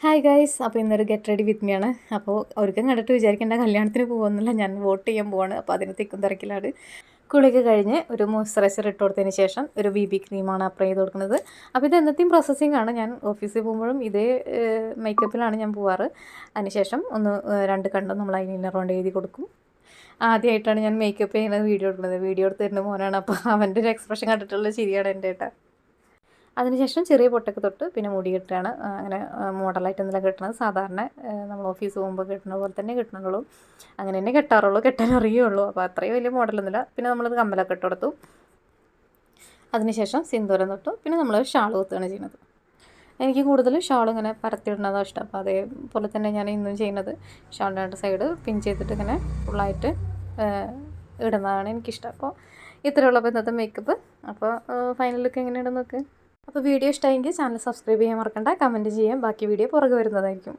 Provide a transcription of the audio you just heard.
Hi guys, അപ്പോൾ ഇന്നൊരു get ready with me ആണ്. അപ്പോൾ അവർക്കും കണ്ടിട്ട് വിചാരിക്കേണ്ട കല്യാണത്തിന് പോകുന്നില്ല, ഞാൻ വോട്ട് ചെയ്യാൻ പോവാണ്. അപ്പോൾ അതിന് തിക്കും തിരക്കിലാണ്. കുളിയൊക്കെ കഴിഞ്ഞ് ഒരു മോയ്സ്ചറൈസർ ഇട്ട് കൊടുത്തതിന് ശേഷം ഒരു BB ക്രീമാണ് അപ്ലൈ ചെയ്ത് കൊടുക്കുന്നത്. അപ്പോൾ ഇത് എന്നത്തെയും പ്രോസസ്സിംഗ് ആണ്. ഞാൻ ഓഫീസിൽ പോകുമ്പോഴും ഇതേ മേക്കപ്പിലാണ് ഞാൻ പോവാറ്. അതിനുശേഷം ഒന്ന് രണ്ട് കണ്ടും നമ്മൾ ഐലൈനർ കൊണ്ട് എഴുതി കൊടുക്കും. ആദ്യമായിട്ടാണ് ഞാൻ മേക്കപ്പ് ചെയ്യുന്നത് വീഡിയോ എടുക്കുന്നത്. വീഡിയോ എടുത്ത് തരുന്ന മോനാണ്. അപ്പോൾ അവൻ്റെ ഒരു എക്സ്പ്രഷൻ കണ്ടിട്ടുള്ള ശരിയാണ് എൻ്റെ ഏട്ടാ. അതിനുശേഷം ചെറിയ പൊട്ടൊക്കെ തൊട്ട് പിന്നെ മുടി കെട്ടുകയാണ്. അങ്ങനെ മോഡലായിട്ടൊന്നുമില്ല കെട്ടണത്. സാധാരണ നമ്മൾ ഓഫീസ് പോകുമ്പോൾ കെട്ടുന്ന പോലെ തന്നെ കെട്ടണുള്ളൂ. അങ്ങനെ തന്നെ കെട്ടാറുള്ളൂ, കെട്ടാൻ അറിയുള്ളൂ. അപ്പോൾ അത്രയും വലിയ മോഡലൊന്നുമില്ല. പിന്നെ നമ്മളത് കമ്മലൊക്കെ ഇട്ട് കൊടുത്തു. അതിനുശേഷം സിന്ദൂരം തൊട്ടു. പിന്നെ നമ്മൾ ഷാൾ കുത്തുകയാണ് ചെയ്യുന്നത്. എനിക്ക് കൂടുതൽ ഷാൾ ഇങ്ങനെ പരത്തിയിടുന്നതാണ് ഇഷ്ടം. അപ്പോൾ അതേപോലെ തന്നെ ഞാൻ ഇന്നും ചെയ്യുന്നത്. ഷാളിൻ്റെ രണ്ട് സൈഡ് പിൻ ചെയ്തിട്ട് ഇങ്ങനെ ഫുള്ളായിട്ട് ഇടുന്നതാണ് എനിക്കിഷ്ടം. അപ്പോൾ ഇത്രയുള്ളപ്പോൾ ഇന്നത്തെ മേക്കപ്പ്. അപ്പോൾ ഫൈനൽ ലുക്ക് എങ്ങനെയുണ്ടെന്ന് നോക്ക്. അപ്പോൾ വീഡിയോ ഇഷ്ടമായെങ്കിൽ ചാനൽ സബ്സ്ക്രൈബ് ചെയ്യാൻ മറക്കണ്ട, കമൻറ്റ് ചെയ്യാം. ബാക്കി വീഡിയോ പുറകെ വരുന്നതായിരിക്കും.